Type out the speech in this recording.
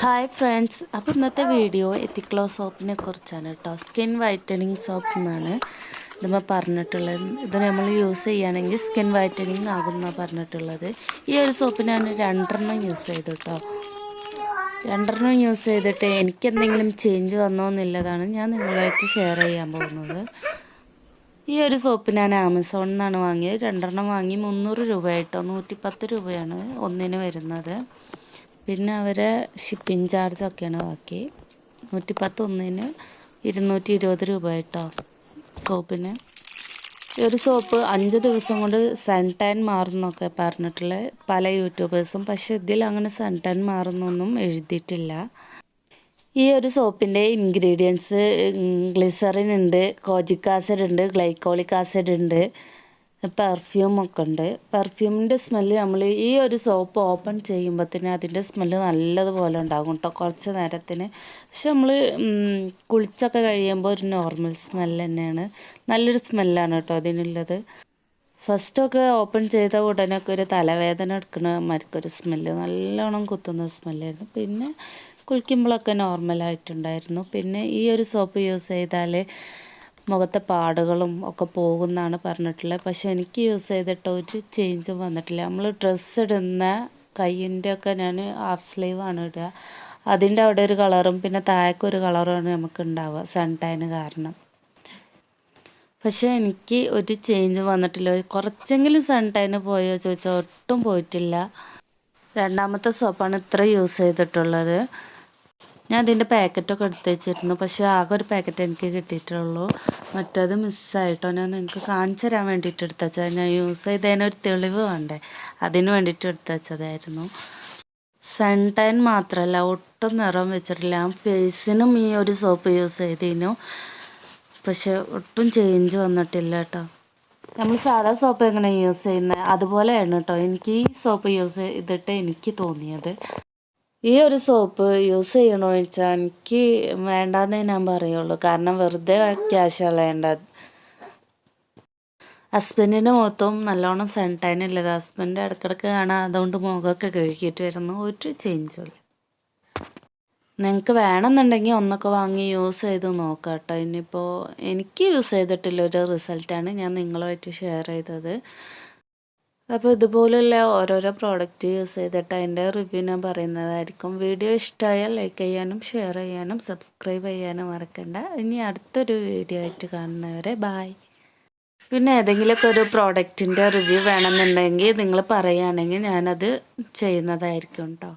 Hi friends, അപ്പോൾ ഇന്നത്തെ video എത്തിക്ലോ സോപ്പിനെ കുറിച്ചാണ് കേട്ടോ. സ്കിൻ വൈറ്റനിങ് സോപ്പ് എന്നാണ് നമ്മൾ പറഞ്ഞിട്ടുള്ളത്. ഇത് നമ്മൾ യൂസ് ചെയ്യുകയാണെങ്കിൽ സ്കിൻ വൈറ്റനിങ് ആകും എന്നാണ് പറഞ്ഞിട്ടുള്ളത്. ഈ ഒരു സോപ്പ് ഞാൻ 2 യൂസ് ചെയ്തു കേട്ടോ. 2 യൂസ് ചെയ്തിട്ട് എനിക്ക് എന്തെങ്കിലും ചേഞ്ച് വന്നോ എന്നുള്ളതാണ് ഞാൻ നിങ്ങളുമായിട്ട് ഷെയർ ചെയ്യാൻ പോകുന്നത്. ഈ ഒരു സോപ്പ് ഞാൻ ആമസോണിൽ നിന്നാണ് വാങ്ങിയത്. 2 വാങ്ങി 300 രൂപയായിട്ടോ, 110 രൂപയാണ് ഒന്നിന് വരുന്നത്. പിന്നെ അവരെ ഷിപ്പിംഗ് ചാർജൊക്കെയാണ് ബാക്കി. 110 ഒന്നിന് 220 രൂപ കേട്ടോ സോപ്പിന്. ഈ ഒരു സോപ്പ് 5 ദിവസം കൊണ്ട് സൺ ടാൻ മാറുന്നൊക്കെ പറഞ്ഞിട്ടുള്ള പല യൂട്യൂബേഴ്സും, പക്ഷെ ഇതിൽ അങ്ങനെ സൺ ടാൻ മാറുന്നൊന്നും എഴുതിയിട്ടില്ല. ഈ ഒരു സോപ്പിൻ്റെ ഇൻഗ്രീഡിയൻസ് ഗ്ലിസറിൻ ഉണ്ട്, കോജിക് ആസിഡ് ഉണ്ട്, ഗ്ലൈക്കോളിക് ആസിഡ് ഉണ്ട്, പെർഫ്യൂമൊക്കെ ഉണ്ട്. പെർഫ്യൂമിൻ്റെ സ്മെല്ല് നമ്മൾ ഈ ഒരു സോപ്പ് ഓപ്പൺ ചെയ്യുമ്പോഴത്തേന് അതിൻ്റെ സ്മെല്ല് നല്ലതുപോലെ ഉണ്ടാകും കേട്ടോ കുറച്ച് നേരത്തിന്. പക്ഷെ നമ്മൾ കുളിച്ചൊക്കെ കഴിയുമ്പോൾ ഒരു നോർമൽ സ്മെല്ല് തന്നെയാണ്, നല്ലൊരു സ്മെല്ലാണ് കേട്ടോ അതിനുള്ളത്. ഫസ്റ്റൊക്കെ ഓപ്പൺ ചെയ്ത ഉടനൊക്കെ ഒരു തലവേദന എടുക്കുന്ന മാതിരിക്കൊരു സ്മെല്ല്, നല്ലോണം കുത്തുന്ന സ്മെല്ലായിരുന്നു. പിന്നെ കുളിക്കുമ്പോഴൊക്കെ നോർമലായിട്ടുണ്ടായിരുന്നു. പിന്നെ ഈ ഒരു സോപ്പ് യൂസ് ചെയ്താൽ മുഖത്തെ പാടുകളും ഒക്കെ പോകുമെന്നാണ് പറഞ്ഞിട്ടുള്ളത്. പക്ഷെ എനിക്ക് യൂസ് ചെയ്തിട്ട് ഒരു ചേഞ്ചും വന്നിട്ടില്ല. നമ്മൾ ഡ്രസ്സ് ഇടുന്ന കയ്യിൻ്റെ ഒക്കെ ഞാൻ ഹാഫ് സ്ലീവാണ് ഇടുക, അതിൻ്റെ അവിടെ ഒരു കളറും പിന്നെ താഴേക്കൊരു കളറുമാണ് നമുക്ക് ഉണ്ടാവുക സൺ ടാന് കാരണം. പക്ഷേ എനിക്ക് ഒരു ചേഞ്ച് വന്നിട്ടില്ല. കുറച്ചെങ്കിലും സൺ ടാന് പോയോ ചോദിച്ചാൽ ഒട്ടും പോയിട്ടില്ല. 2ാമത്തെ സോപ്പാണ് ഇത്ര യൂസ് ചെയ്തിട്ടുള്ളത്. ഞാൻ അതിൻ്റെ പാക്കറ്റൊക്കെ എടുത്ത് വെച്ചിരുന്നു, പക്ഷേ ആകെ ഒരു പാക്കറ്റ് എനിക്ക് കിട്ടിയിട്ടുള്ളൂ. മറ്റത് മിസ്സായിട്ടോ. ഞാൻ നിങ്ങൾക്ക് കാണിച്ചു തരാൻ വേണ്ടിയിട്ട് എടുത്ത് വെച്ചത്. ഞാൻ യൂസ് ചെയ്തതിനൊരു തെളിവ് വേണ്ടേ, അതിന് വേണ്ടിയിട്ട് എടുത്ത് വെച്ചതായിരുന്നു. സൺ ടാൻ മാത്രമല്ല, ഒട്ടും നിറം വെച്ചിട്ടില്ല. ഞാൻ ഫേസിനും ഈ ഒരു സോപ്പ് യൂസ് ചെയ്തിരുന്നു, പക്ഷെ ഒട്ടും ചേഞ്ച് വന്നിട്ടില്ല കേട്ടോ. നമ്മൾ സാധാ സോപ്പ് എങ്ങനെ യൂസ് ചെയ്യുന്നത് അതുപോലെയാണ് കേട്ടോ എനിക്ക് ഈ സോപ്പ് യൂസ് ചെയ്തിട്ട് എനിക്ക് തോന്നിയത്. ഈ ഒരു സോപ്പ് യൂസ് ചെയ്യണമെന്ന് വെച്ചാൽ എനിക്ക് വേണ്ടാന്നേ ഞാൻ പറയുള്ളൂ. കാരണം വെറുതെ ക്യാഷ് കളയണ്ട. ഹസ്ബൻഡിൻ്റെ മുഖത്തും നല്ലോണം സൺ ടാൻ ഉള്ളത്. ഹസ്ബൻഡ് ഇടയ്ക്കിടയ്ക്ക് കാണാൻ അതുകൊണ്ട് മുഖമൊക്കെ കഴുകിയിട്ട് വരുന്നു, ഒരു ചേഞ്ചും ഇല്ല. നിങ്ങൾക്ക് വേണമെന്നുണ്ടെങ്കിൽ ഒന്നൊക്കെ വാങ്ങി യൂസ് ചെയ്ത് നോക്കാം കേട്ടോ. ഇനിയിപ്പോൾ എനിക്ക് യൂസ് ചെയ്തിട്ടുള്ള ഒരു റിസൾട്ടാണ് ഞാൻ നിങ്ങളുമായിട്ട് ഷെയർ ചെയ്തത്. അപ്പോൾ ഇതുപോലുള്ള ഓരോരോ പ്രോഡക്റ്റ് യൂസ് ചെയ്തിട്ട് അതിൻ്റെ റിവ്യൂ ഞാൻ പറയുന്നതായിരിക്കും. വീഡിയോ ഇഷ്ടമായാൽ ലൈക്ക് ചെയ്യാനും ഷെയർ ചെയ്യാനും സബ്സ്ക്രൈബ് ചെയ്യാനും മറക്കണ്ട. ഇനി അടുത്തൊരു വീഡിയോ ആയിട്ട് കാണുന്നവരെ ബായ്. പിന്നെ ഏതെങ്കിലുമൊക്കെ ഒരു പ്രോഡക്റ്റിൻ്റെ റിവ്യൂ വേണമെന്നുണ്ടെങ്കിൽ നിങ്ങൾ പറയുകയാണെങ്കിൽ ഞാനത് ചെയ്യുന്നതായിരിക്കും കേട്ടോ.